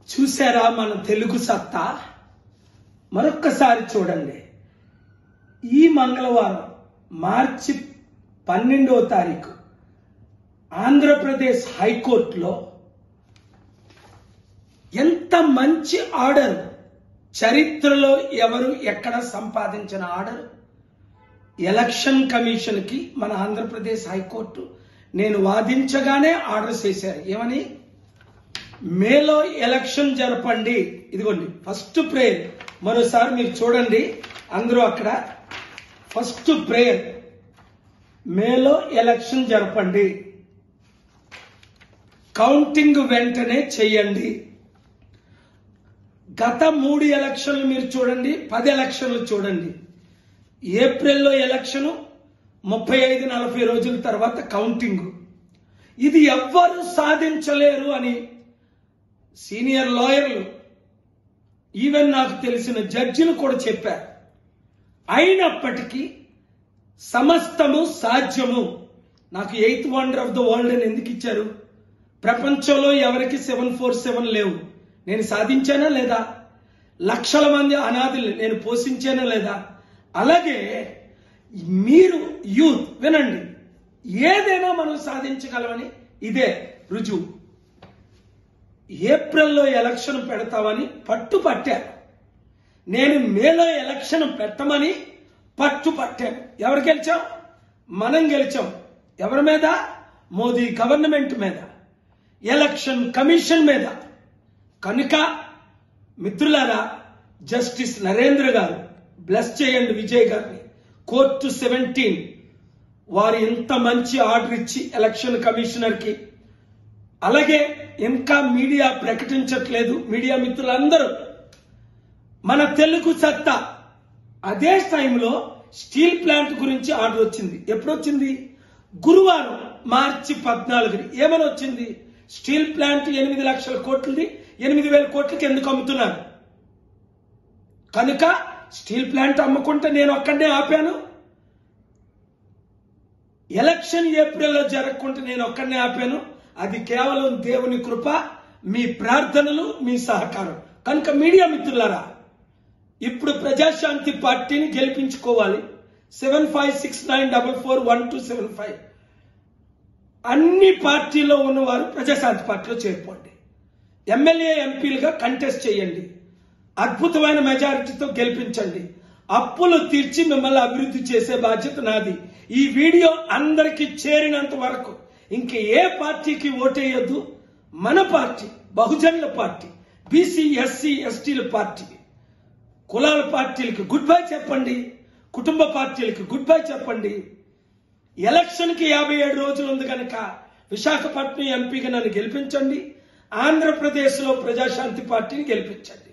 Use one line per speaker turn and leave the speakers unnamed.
చూసారా మన తెలుగు సత్తా? మరొక్కసారి చూడండి. ఈ మంగళవారం మార్చి 12వ తారీఖు ఆంధ్రప్రదేశ్ హైకోర్టులో ఎంత మంచి ఆర్డర్, చరిత్రలో ఎవరు ఎక్కడ సంపాదించిన ఆర్డర్. ఎలక్షన్ కమిషన్ కి మన ఆంధ్రప్రదేశ్ హైకోర్టు నేను వాదించగానే ఆర్డర్ చేశారు. ఏమని? మేలో ఎలక్షన్ జరపండి. ఇదిగోండి ఫస్ట్ ప్రేయర్, మరోసారి మీరు చూడండి అందరూ అక్కడ. ఫస్ట్ ప్రేయర్, మేలో ఎలక్షన్ జరపండి, కౌంటింగ్ వెంటనే చెయ్యండి. గత 3 ఎలక్షన్లు మీరు చూడండి, 10 ఎలక్షన్లు చూడండి. ఏప్రిల్లో ఎలక్షన్, 35-40 రోజుల తర్వాత కౌంటింగ్. ఇది ఎవ్వరు సాధించలేరు అని సీనియర్ లాయర్లు, ఈవెన్ నాకు తెలిసిన జడ్జిలు కూడా చెప్పారు. అయినప్పటికీ సమస్తము సాధ్యము. నాకు 8th wonder of the world అని ఎందుకు ఇచ్చారు? ప్రపంచంలో ఎవరికి 747 లేవు. నేను సాధించానా లేదా? లక్షల మంది అనాథుల్ని నేను పోషించానా లేదా? అలాగే మీరు యూత్ వినండి, ఏదైనా మనం సాధించగలమని ఇదే రుజువు. ఏప్రిల్లో ఎలక్షన్ పెడతామని పట్టుపట్టాను. నేను మేలో ఎలక్షన్ పెట్టమని పట్టుపట్టాను. ఎవరు గెలిచాం? మనం గెలిచాం. ఎవరి మీద? మోదీ గవర్నమెంట్ మీద, ఎలక్షన్ కమిషన్ మీద. కనుక మిత్రులారా, జస్టిస్ నరేంద్ర గారు బ్లెస్ చేయండి విజయ్ గారిని. కోర్టు 17 వారు ఇంత మంచి ఆర్డర్ ఇచ్చి ఎలక్షన్ కమిషనర్ కి, అలాగే ఇంకా మీడియా ప్రకటించట్లేదు. మీడియా మిత్రులందరూ మన తెలుగు సత్తా. అదే టైంలో స్టీల్ ప్లాంట్ గురించి ఆర్డర్ వచ్చింది. ఎప్పుడు వచ్చింది? గురువారం మార్చి 14ని. ఏమని వచ్చింది? స్టీల్ ప్లాంట్ 8 లక్షల కోట్లది 8,000 కోట్లకి ఎందుకు అమ్ముతున్నారు? కనుక స్టీల్ ప్లాంట్ అమ్ముకుంటే నేను ఒక్కడే ఆపాను. ఎలక్షన్ ఏప్రిల్లో జరగకుంటే నేను ఒక్కడే ఆపాను. అది కేవలం దేవుని కృప, మీ ప్రార్థనలు, మీ సహకారం. కనుక మీడియా మిత్రులారా, ఇప్పుడు ప్రజాశాంతి పార్టీని గెలిపించుకోవాలి. 7569441275 అన్ని పార్టీలో ఉన్నవారు ప్రజాశాంతి పార్టీలో చేరుకోండి. ఎమ్మెల్యే ఎంపీలుగా కంటెస్ట్ చేయండి. అద్భుతమైన మెజారిటీతో గెలిపించండి. అప్పులు తీర్చి మిమ్మల్ని అభివృద్ధి చేసే బాధ్యత నాది. ఈ వీడియో అందరికీ చేరినంత వరకు ఇంక ఏ పార్టీకి ఓటేయొద్దు. మన పార్టీ బహుజనుల పార్టీ, బీసీ ఎస్సీ ఎస్టీల పార్టీ, కులాల పార్టీలకు గుడ్ బై చెప్పండి, కుటుంబ పార్టీలకు గుడ్ బై చెప్పండి. ఎలక్షన్ కి 57 రోజులు ఉంది కనుక విశాఖపట్నం ఎంపీగా నన్ను గెలిపించండి. ఆంధ్రప్రదేశ్ లో ప్రజాశాంతి పార్టీని గెలిపించండి.